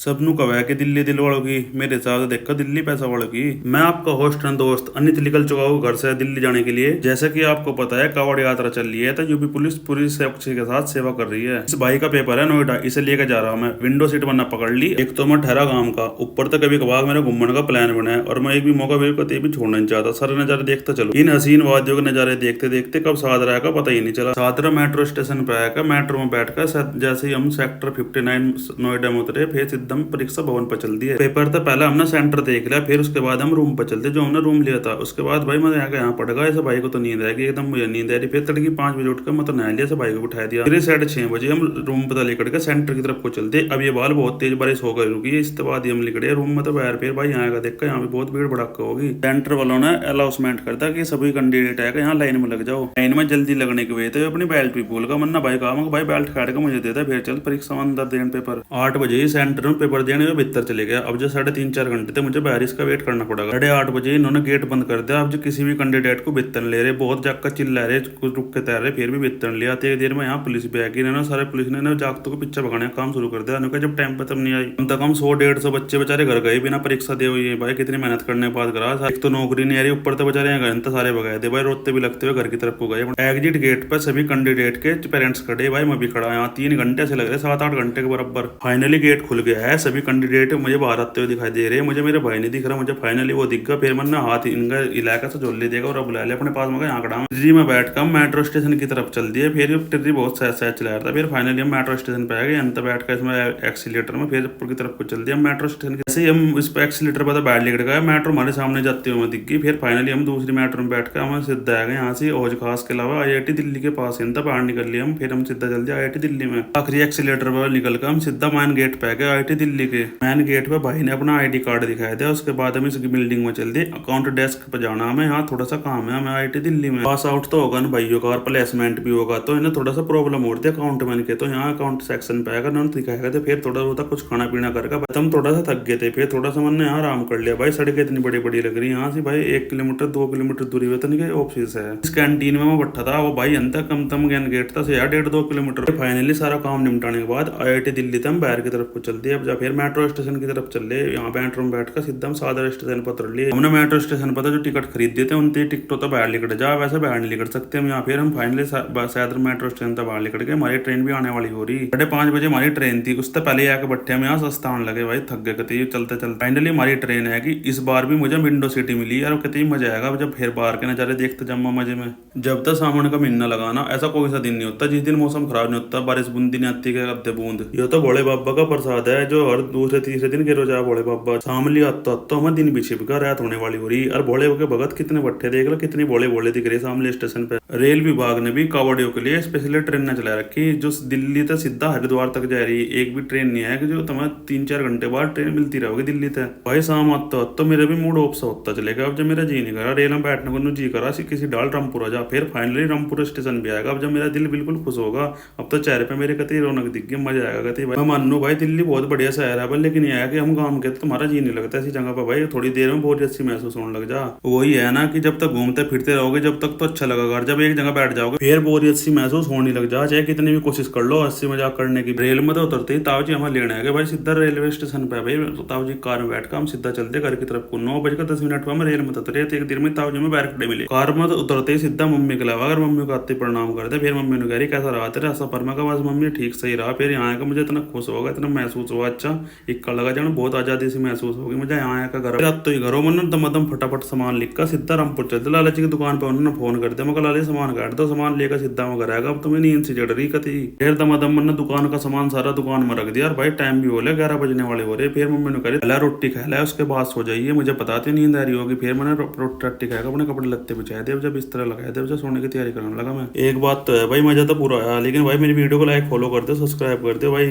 सबनू कब है कि दिल्ली दिल वालों की मेरे साथ देखो दिल्ली पैसा वालों की। मैं आपका होस्ट एंड दोस्त अनित निकल चुका हूँ घर से दिल्ली जाने के लिए। जैसा कि आपको पता है कावड़ यात्रा चल रही है तो यूपी पुलिस पूरी सुरक्षा के साथ सेवा कर रही है। इस भाई का पेपर है नोएडा, इसे लेकर जा रहा हूँ मैं। विंडो सीट बनना पकड़ ली। एक तो मैं ठहरा गांव का, ऊपर तो कभी कभार मेरा घूमने का प्लान बना है और मैं एक भी मौका बिल्कुल भी छोड़ना नहीं चाहता। सारे नजारे देखता चलो। इन हसीन वादियों के नजारे देखते देखते कब सादरा का पता ही नहीं चला। सादरा मेट्रो स्टेशन पे आया, मेट्रो में बैठकर जैसे ही हम सेक्टर 59 नोएडा में उतरे, फिर सीधा परीक्षा भवन पर चल दिए। पेपर तो पहले हमने सेंटर देख लिया, फिर उसके बाद हम रूम पर चलते जो हमने रूम लिया था। उसके बाद भाई मैं यहाँ पड़ गया। ऐसे भाई को तो नींद आएगी एकदम, मुझे नींद आ रही। फिर तड़की 5 बजे उठकर मैं तो नहा लिया, भाई को उठा दिया। फिर 6:30 बजे हम रूम पता लेकर के सेंटर की तरफ को चलते। अब ये बाल बहुत तेज बारिश होकर रुकी है, इसके बाद हम निकले रूम में। तो बाहर फिर भाई यहाँ का देखा, यहाँ पे बहुत भीड़ भड़का होगी। सेंटर वालों ने अनाउंसमेंट करता कि सभी कैंडिडेट है यहाँ लाइन में लग जाओ। लाइन में जल्दी लगने की वजह अपनी बेल्ट भी भूल का मन्ना भाई कहा भाई बेल्ट काट के मुझे देता। फिर चल परीक्षा में अंदर देने पेपर। 8 बजे सेंटर में पेपर देने में भीतर चले गया। अब जो 3.5-4 घंटे थे मुझे बारिश का वेट करना पड़ेगा। 8:30 बजे इन्होंने गेट बंद कर दिया। अब जो किसी भी कैंडिडेट को भीतर ले रहे, बहुत जाकर चिल्ला रहे, कुछ रुक के तैयार रहे, फिर भी भीतर लिया। एक देर में यहाँ पुलिस भी आएगी। इन्होंने सारे पुलिस ने जागतों को पीछे भगाने का काम शुरू कर दिया। उन्होंने जब टाइम पे तब नहीं आई। कम से कम 100-150 बच्चे बेचारे घर गए बिना परीक्षा दे हुई है। भाई कितनी मेहनत करने के बाद करा। एक तो नौकरी नहीं आ रही, ऊपर तो बेचारे घर तो सारे भगाए थे भाई, रोते भी लगते हुए घर की तरफ को गए। एग्जिट गेट पर सभी कैंडिडेट के पेरेंट्स खड़े, भाई मैं भी खड़ा। यहाँ 3 घंटे से लग रहे, 7-8 घंटे के बराबर। फाइनली गेट खुल गया है। सभी कैंडिडेट मुझे बाहर आते हुए दिखाई दे रहे हैं। मुझे मेरे भाई नहीं दिख रहा, मुझे फाइनली वो दिख गया। फिर मैंने हाथ इनका इलाका से जोड़ ले देगा और बुला लिया अपने पास में। यहाँ खड़ा ट्री में बैठ कर मेट्रो स्टेशन की तरफ चल दिए। फिर ट्री बहुत सहज चला रहा था। फिर फाइनली हम मेट्रो स्टेशन पे आ गए। अंत बैठ कर इसमें एक्सीलेटर में फिर ऊपर की तरफ को चल दिया मेट्रो स्टेशन। जैसे ही हम इस पे एक्सीलेटर पर बैठ लेकर गए, मेट्रो हमारे सामने जाते हुए दिख गई। फिर फाइनली हम दूसरी मेट्रो में बैठ कर हम सीधा आ गए यहाँ से औज खास के अलावा IIT दिल्ली के पास बाहर निकल लिया हम। फिर हम सीधा चल दिया IIT दिल्ली में। आखिरी एक्सीलेटर पर निकल कर हम सीधा मेन गेट पे गए IIT दिल्ली के। मेन गेट पे भाई ने अपना ID कार्ड दिखाया था। उसके बाद हम इस बिल्डिंग में चल दिए। अकाउंट डेस्क पे जाना हमें, यहाँ थोड़ा सा काम है हमें IIT दिल्ली में। पास आउट तो होगा ना भाइयों का और प्लेसमेंट भी होगा, तो इन्हें थोड़ा सा प्रॉब्लम हो रही है अकाउंट में के। तो यहाँ अकाउंट सेक्शन पे आएगा, उन्होंने दिखाएगा। तो फिर थोड़ा बहुत कुछ खाना पीना करके हम थोड़ा सा थक गए थे। फिर थोड़ा सा मैंने यहाँ आराम कर लिया। भाई सड़कें इतनी बड़ी बड़ी लग रही है यहाँ से भाई, 1 किलोमीटर 2 किलोमीटर दूरी पे तो नहीं ऑफिस है। इस कैंटीन में मैं बैठा था, वो भाई अंत कम तम ज्ञान गेट था से यार 1.5-2 किलोमीटर। फाइनली सारा काम निपटाने के बाद IIT दिल्ली से हम बाहर की तरफ को चल दिए। अब फिर मेट्रो स्टेशन की तरफ चल रहे। यहाँ मेट्रो में बैठकर सीधा हम सादर स्टेशन पर उतर लिए। हमने मेट्रो स्टेशन पर जो टिकट खरीद दिए थे उनकी टिकटों तो बाहर लेकर जा, वैसे बाहर नहीं लेकर सकते हम यहाँ। फिर हम फाइनली सादर मेट्रो स्टेशन तक बाहर लेकर गए। हमारी ट्रेन भी आने वाली हो रही। 5:30 बजे हमारी ट्रेन थी। उससे पहले आके बैठे हम यहाँ सस्ता आने लगे। भाई थक गए कती चलते चलते। फाइनली हमारी ट्रेन है कि इस बार भी मुझे विंडो सीट मिली यार, कती मजा आएगा जब फिर बाहर के नजारे देखते जम्मा मजे में। जब तक सावन का महीना लगाना, ऐसा कोई सा दिन नहीं होता जिस दिन मौसम खराब नहीं होता, बारिश बूंदी नहीं आती के आते बूंद। ये तो भोले बाबा का प्रसाद है जो हर दूसरे तीसरे दिन गिरो जाए। भोले बाबा सामली आता तो हमें दिन भी छिपका रात होने वाली हो रही। और भोले के भगत कितने बट्टे देख लो, कितनी भोले भोले दिख रहे सामली स्टेशन पे। रेल विभाग ने भी कावड़ियों के लिए स्पेशल ट्रेन चला रखी जो दिल्ली से सीधा हरिद्वार तक जा रही है। एक भी ट्रेन नहीं है कि जो तुम्हें 3-4 घंटे बाद ट्रेन मिलती रहोगी दिल्ली तक। भाई शाम आता तो मेरा भी मूड ऑफ सा होता चलेगा। अब जब मेरा जी नहीं करा रेल में बैठने को, जी करा किसी डाल रामपुर जा। फिर फाइनली रामपुर स्टेशन भी आएगा। अब जब मेरा दिल बिल्कुल खुश होगा, अब तो चेहरे पे मेरे कतई रौनक दिख गई, मजा आएगा कतई। भाई मानो भाई दिल्ली बहुत बढ़िया शहर है, लेकिन यह है कि हम काम के तो तुम्हारा जी नहीं लगता ऐसी जगह पर। भाई थोड़ी देर में बहुत अच्छी महसूस होने लग जा। वही है ना कि जब तक घूमते फिरते रहोगे जब तक तो अच्छा लगेगा, जब एक जगह बैठ जाओगे फिर बोरियत सी महसूस होने लग जा, चाहे कितनी भी कोशिश कर लो हंसी मजाक करने की। रेल में तो उतरते ही ताऊ जी हमें लेने आएंगे भाई सीधा रेलवे स्टेशन पे। भाई ताऊ जी कार में बैठ कर हम सीधा चलते घर की तरफ को। 9:10 पर हम रेल में उतरे। एक दिन में ताऊ जी में बैठ खड़े मिले। कार में उतरते ही सीधा मम्मी के अलावा अगर मम्मी को आते प्रणाम करते। फिर मम्मी ने कह रही कैसा रहा तेरा सफर में? बस मम्मी ठीक सही रहा। फिर यहाँ का मुझे इतना खुश होगा, इतना महसूस हुआ अच्छा इक्का लगा जाना, बहुत आजादी से महसूस होगी मुझे यहाँ का घर। रात तो ही घरों में दम फटाफट सामान लिख कर सीधा रामपुर चलते। लाला जी की दुकान पर उन्होंने फोन कर दिया। मैं लाला सामान काट दो, सामान लेकर सीधा मैं घर आएगा। अब तुम्हें नींद से चढ़ रही कती। फिर दमादम मैंने दुकान का सामान सारा दुकान में रख दिया। और भाई टाइम भी हो गया 11 बजने वाले हो रहे। फिर मम्मी ने कहा रोटी खा ला उसके बाद सो जाइए, मुझे बताते नींद आ रही होगी। फिर मैंने रोटी खाएगा, अपने कपड़े लत्ते बिछाए दे, जब इस तरह लगाए दे, सोने की तैयारी करने लगा मैं। एक बात तो है भाई मजा तो पूरा आया, लेकिन भाई मेरी वीडियो को लाइक फॉलो कर दो, सब्सक्राइब कर दो भाई।